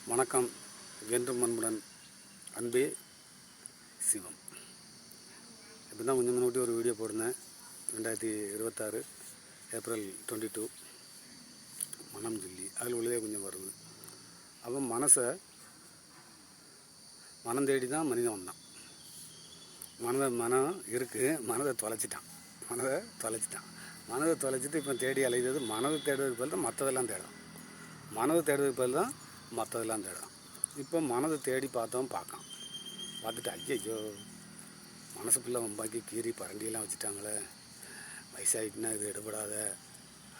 வணக்கம். என்றும் அன்புடன் அன்பே சிவம். இப்போ தான் கொஞ்சம் முன்னாடி ஒரு வீடியோ போட்டிருந்தேன். 2026 ஏப்ரல் 22 மனம் சொல்லி அதில் உள்ளதே கொஞ்சம் வருது. அப்போ மனம் தேடி தான் மனிதன் வந்தான். மனம் இருக்குது, மனதை தொலைச்சிட்டான். மனதை தொலைச்சிட்டு இப்போ தேடி அலைகிறது. மனதை தேடுறதுக்கு பதில் தான் மற்றதெல்லாம் தேடும். மனதை தேடுறதுக்கு பதில் தான் மற்றதெல்லாம் தேடும். இப்போ மனதை தேடி பார்த்துட்டு ஐயோ மனசு பிள்ளை வம்பாக்கி கீரி பரண்டியெல்லாம் வச்சுட்டாங்களே, வயசாகிட்டுனா இது எடுபடாத,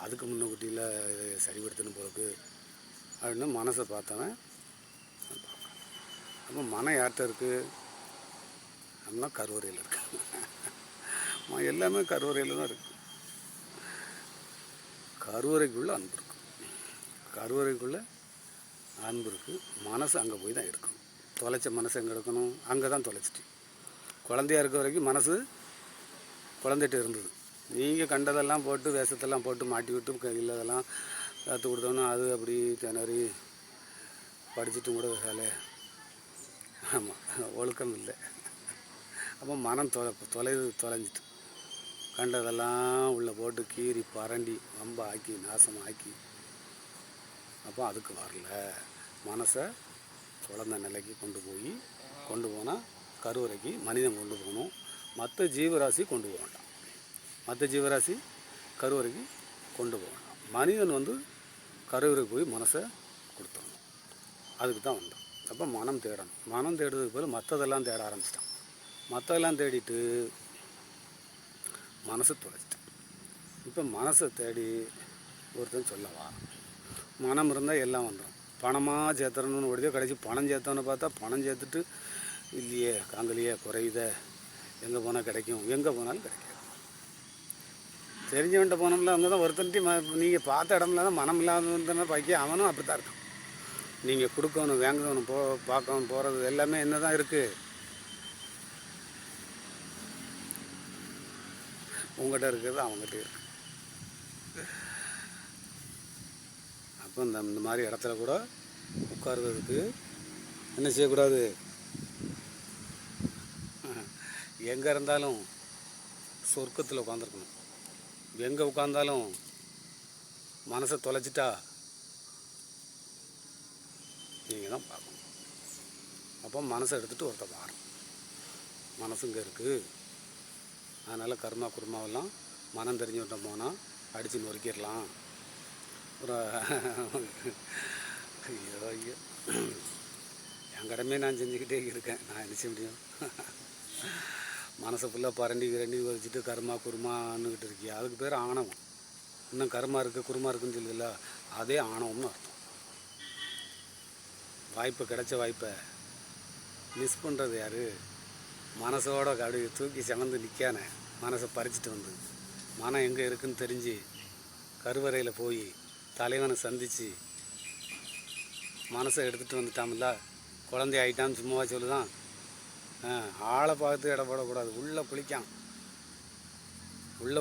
அதுக்கு முன்னக்கூட்டியில் இதை சரிபடுத்தணும் போக்கு அப்படின்னு மனசை பார்த்தவன் பார்க்கலாம். அப்போ மனம் யார்கிட்ட இருக்குது அப்படின்னா கருவறையில் இருக்கு. எல்லாமே கருவறையில் தான் இருக்குது. கருவறைக்குள்ளே அன்பு இருக்கும். கருவறைக்குள்ளே அன்பு இருக்குது. மனசு அங்கே போய் தான் எடுக்கணும். தொலைச்ச மனசு எங்கே எடுக்கணும்? அங்கே தான் தொலைச்சிட்டு. குழந்தையா இருக்க வரைக்கும் மனசு குழந்தைகிட்ட இருந்தது. நீங்கள் கண்டதெல்லாம் போட்டு வேஷத்தெல்லாம் போட்டு மாட்டி விட்டு இல்லதெல்லாம் கற்றுக் கொடுத்தோன்னா அது அப்படி திணறி படிச்சுட்டும் கூட வேலை. ஆமாம், ஒழுக்கம் இல்லை. அப்போ மனம் தொலைஞ்சிட்டு கண்டதெல்லாம் உள்ளே போட்டு கீறி பரண்டி வம்ப ஆக்கி நாசமாக்கி அப்போ அதுக்கு வரல. மனசை குழந்த நிலைக்கு கொண்டு போனால் கருவறைக்கு மனிதன் கொண்டு போகணும். மற்ற ஜீவராசி கொண்டு போக வேண்டாம். மற்ற ஜீவராசி கருவறைக்கு கொண்டு போக வேண்டாம். மனிதன் கருவறைக்கு போய் மனசை கொடுத்துடணும். அதுக்கு தான் வந்தோம். அப்போ மனம் தேடணும். மனம் தேடுறதுக்கு போல மற்றதெல்லாம் தேட ஆரம்பிச்சிட்டான். மற்றதெல்லாம் தேடிட்டு மனசை தொலைச்சிட்டான். இப்போ மனசை தேடி ஒருத்தன் சொல்லவா, மனம் இருந்தால் எல்லாம் வந்துடும். பணமாக சேர்த்துறணுன்னு ஓடிதே, கடைசி பணம் சேர்த்தோன்னு பார்த்தா பணம் சேர்த்துட்டு இல்லையே, காங்கலையே, குறையுத, எங்கே போனால் கிடைக்கும், எங்கே போனாலும் கிடைக்காது. தெரிஞ்சவன்ட்ட போனோம்ல அவங்க தான் ஒருத்தன்ட்டு நீங்கள் பார்த்த இடம்ல தான் மனம் இல்லாதவன் பாக்கி அவனும் அப்படி தான் இருக்கான். நீங்கள் கொடுக்கணும், வாங்கணும், பார்க்கணும், போகிறது எல்லாமே என்ன தான் இருக்குது உங்கள்கிட்ட இருக்கிறது அவங்ககிட்ட இருக்கு. அப்போ இந்த மாதிரி இடத்துல கூட உட்கார்றதுக்கு என்ன செய்யக்கூடாது? எங்கே இருந்தாலும் சொர்க்கத்தில் உட்காந்துருக்கணும். எங்கே உட்காந்தாலும் மனசை தொலைச்சிட்டா நீங்கள் தான் பார்க்கணும். அப்போ மனசை எடுத்துகிட்டு ஒருத்த பாருங்க. மனசு இங்கே இருக்குது. அதனால் குருமாவெல்லாம் மனம் தெரிஞ்சுக்கிட்ட போனால் அடித்து நொறுக்கிடலாம். ஒரு ஐயோ என் கடமையை நான் செஞ்சுக்கிட்டே இருக்கேன். நான் என்ன செய்ய முடியும்? மனசை ஃபுல்லாக பரண்டி வச்சுட்டு குருமான்னுக்கிட்டு இருக்கியா, அதுக்கு பேர் ஆணவம். இன்னும் குருமா இருக்குன்னு சொல்லுதில்ல, அதே ஆணவம்னு அர்த்தம். கிடைச்ச வாய்ப்பை மிஸ் பண்ணுறது யார்? மனசோட அப்படி தூக்கி சமந்து நிற்கானே, மனசை பறிச்சிட்டு மனம் எங்கே இருக்குன்னு தெரிஞ்சு கருவறையில் போய் தலைவனை சந்தித்து மனசை எடுத்துகிட்டு வந்துட்டாமில்ல, குழந்தை ஆகிட்டான்னு சும்மாவா சொல்லுதான். ஆளை பார்த்து இடம் போடக்கூடாது. உள்ளே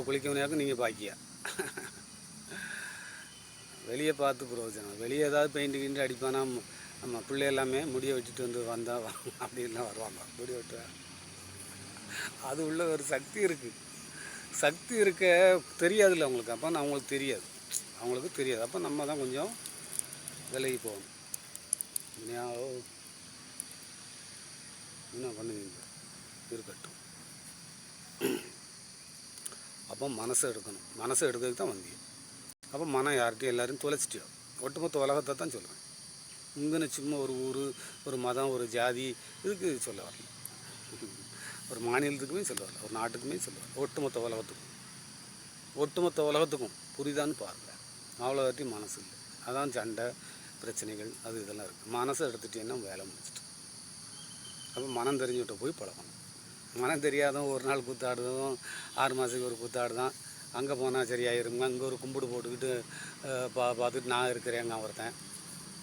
குளிக்கவனையாக்கும் நீங்கள் பாக்கியா. வெளியே பார்த்து பிரயோஜனம். வெளியே ஏதாவது பெயிண்ட் அடிப்பானா நம்ம பிள்ளை எல்லாமே முடியை விட்டுட்டு வந்தால் அப்படின்லாம் வருவாங்க. முடிய விட்டு அது உள்ள ஒரு சக்தி இருக்குது. சக்தி இருக்க தெரியாதுல்ல அவங்களுக்கு. அப்போ அவங்களுக்கு தெரியாது. அப்போ நம்ம தான் கொஞ்சம் விலகி போகணும். என்ன பண்ணுவீங்க இருக்கட்டும். அப்போ மனசை எடுக்கணும். மனசை எடுக்கிறதுக்கு தான் வந்தீங்க. அப்போ மனம் யார்கிட்டையும் எல்லாரையும் தொலைச்சிட்டியோ. ஒட்டுமொத்த உலகத்தை தான் சொல்லுவேன். இங்கன்னு சும்மா ஒரு ஊர், ஒரு மதம், ஒரு ஜாதி இதுக்கு சொல்ல வரல. ஒரு மாநிலத்துக்குமே சொல்ல வரல, ஒரு நாட்டுக்குமே சொல்ல வரல. ஒட்டுமொத்த உலகத்துக்கும் புரிதான்னு பாருங்கள். அவ்வளோவாட்டி மனசு இல்லை. அதான் சண்டை பிரச்சனைகள் அது இதெல்லாம் இருக்குது. மனசை எடுத்துகிட்டேன்னா வேலை முடிச்சிட்டு. அப்போ மனம் தெரிஞ்சுக்கிட்ட போய் பழகணும். மனம் தெரியாதவன் ஒரு நாள் கூத்தாடுறதும் 6 மாதத்துக்கு ஒரு கூத்தாடுதான். அங்கே போனால் சரியாயிருங்க. அங்கே ஒரு கும்பிடு போட்டுக்கிட்டு பார்த்துட்டு நான் இருக்கிறேங்க ஒருத்தன்.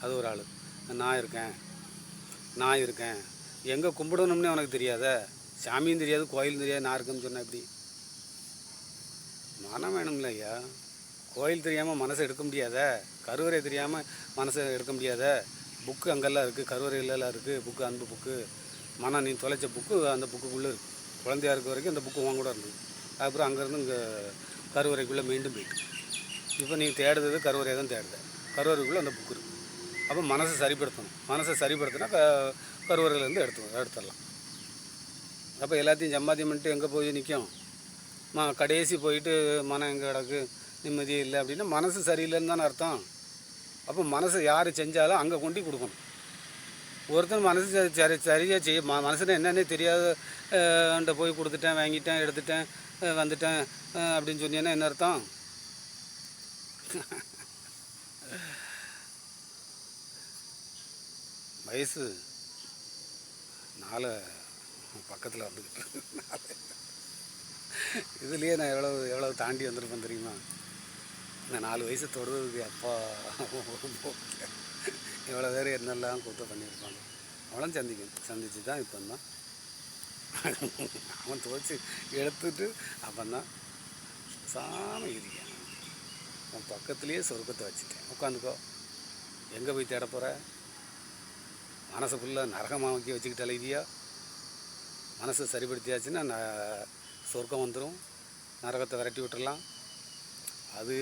அது ஒரு ஆள். நான் இருக்கேன் எங்கே கும்பிடணும்னே அவனுக்கு தெரியாத, சாமியும் தெரியாது, கோயிலும் தெரியாது, நான் இருக்கேன்னு சொன்னேன். எப்படி மனம் வேணும்ல ஐயா? கோயில் தெரியாமல் மனசை எடுக்க முடியாத, கருவறை தெரியாமல் மனசை எடுக்க முடியாத, புக்கு அங்கெல்லாம் இருக்குது, கருவறையிலலாம் இருக்குது. புக்கு, அன்பு புக்கு, மனம் நீ தொலைச்ச புக்கு அந்த புக்குக்குள்ளே இருக்குது. குழந்தையாக இருக்க வரைக்கும் அந்த புக்கு உன் கூட இருந்தது. அதுக்கப்புறம் அங்கேருந்து இங்கே கருவறைக்குள்ளே மீண்டும் போயிட்டு இப்போ நீ தேடுறது கருவறையை தான் தேடுத. கருவறைக்குள்ளே அந்த புக்கு இருக்குது. அப்போ மனசை சரிப்படுத்தணும். மனசை சரிப்படுத்தினா கருவறையிலேருந்து எடுத்துடலாம். அப்போ எல்லாத்தையும் சம்பாத்தியம் பண்ணிட்டு எங்கே போய் நிற்கும்? கடைசி போயிட்டு மனம் எங்கே கிடக்கு, நிம்மதியே இல்லை அப்படின்னா மனசு சரியில்லைன்னு தானே அர்த்தம். அப்போ மனசை யார் செஞ்சாலும் அங்கே கொண்டு கொடுக்கணும். ஒருத்தர் மனசு சரியாக செய்ய மனசுனா என்னன்னே தெரியாத போய் கொடுத்துட்டேன், வாங்கிட்டேன், எடுத்துட்டேன், வந்துட்டேன் அப்படின்னு சொன்னீங்கன்னா என்ன அர்த்தம்? வயசு 4 பக்கத்தில் வந்துக்கிட்டு இதுலேயே நான் எவ்வளோ தாண்டி வந்திருப்பேன் தெரியுமா? இந்த 4 வயசு தொடுறதுக்கு அப்பா எவ்வளோ பேர் என்னெல்லாம் கூட்டம் பண்ணியிருப்பாங்க. அவளும் சந்திச்சு தான் இப்போ தான் அவன் துவச்சி எடுத்துட்டு அப்பந்தான் சாமி இருக்கான். அவன் பக்கத்துலேயே சொர்க்கத்தை வச்சுட்டேன். உட்காந்துக்கோ. எங்கே போய் தேட போகிற? மனசை ஃபுல்லாக நரகமாக்கி வச்சுக்கிட்டாலே இல்லையா? மனசை சரிப்படுத்தியாச்சுன்னா சொர்க்கம் வந்துடும், நரகத்தை விரட்டி விட்டுடலாம். அது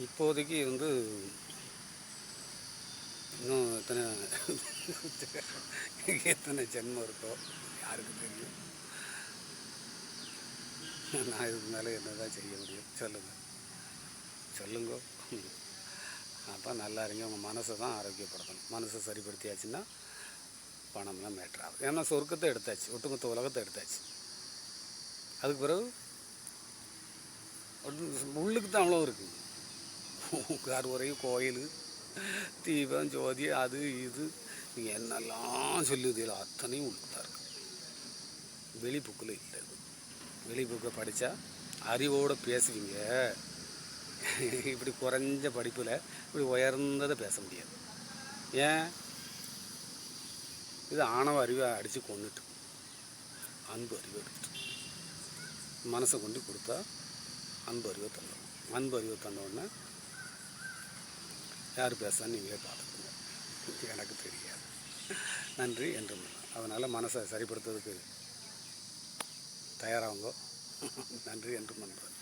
இப்போதைக்கு இன்னும் எத்தனை ஜென்மம் இருக்கோ யாருக்கு தெரியும். நான் இதுக்கு மேலே என்ன தான் செய்ய முடியும்? சொல்லுங்க. அப்போ நல்லா இருங்க. உங்கள் மனசை தான் ஆரோக்கியப்படுத்தணும். மனசை சரிப்படுத்தியாச்சுன்னா பணம்லாம் மேட்ரு ஆகும். ஏன்னா சொர்க்கத்தை எடுத்தாச்சு, ஒட்டுமொத்த உலகத்தை எடுத்தாச்சு. அதுக்கு பிறகு உள்ளுக்கு தான் அவ்வளோ இருக்குது. கருவறை, கோயில், தீபம், ஜோதி, அது இது நீங்கள் என்னெல்லாம் சொல்லுவதில்லை அத்தனையும் உள்ளுக்கு தான் இருக்குது. வெளி புக்கில் இல்லை. வெளி புக்கை படித்தா அறிவோடு பேசுவீங்க. இப்படி குறைஞ்ச படிப்பில் இப்படி உயர்ந்ததை பேச முடியாது. ஏன்? இது ஆணவ அறிவை அடித்து கொண்டுட்டு அன்பு அறிவை எடுத்துட்டு மனசை கொண்டு கொடுத்தா அன்பு அறிவை தந்தோம். அன்பு அறிவை தந்தோடனே யார் பேசான்னு நீங்களே பார்த்துக்கோங்க. எனக்கு தெரியாது. நன்றி என்று. அதனால் மனசை சரிப்படுத்துறதுக்கு தயாராகுங்க. நன்றி என்று நண்பர்.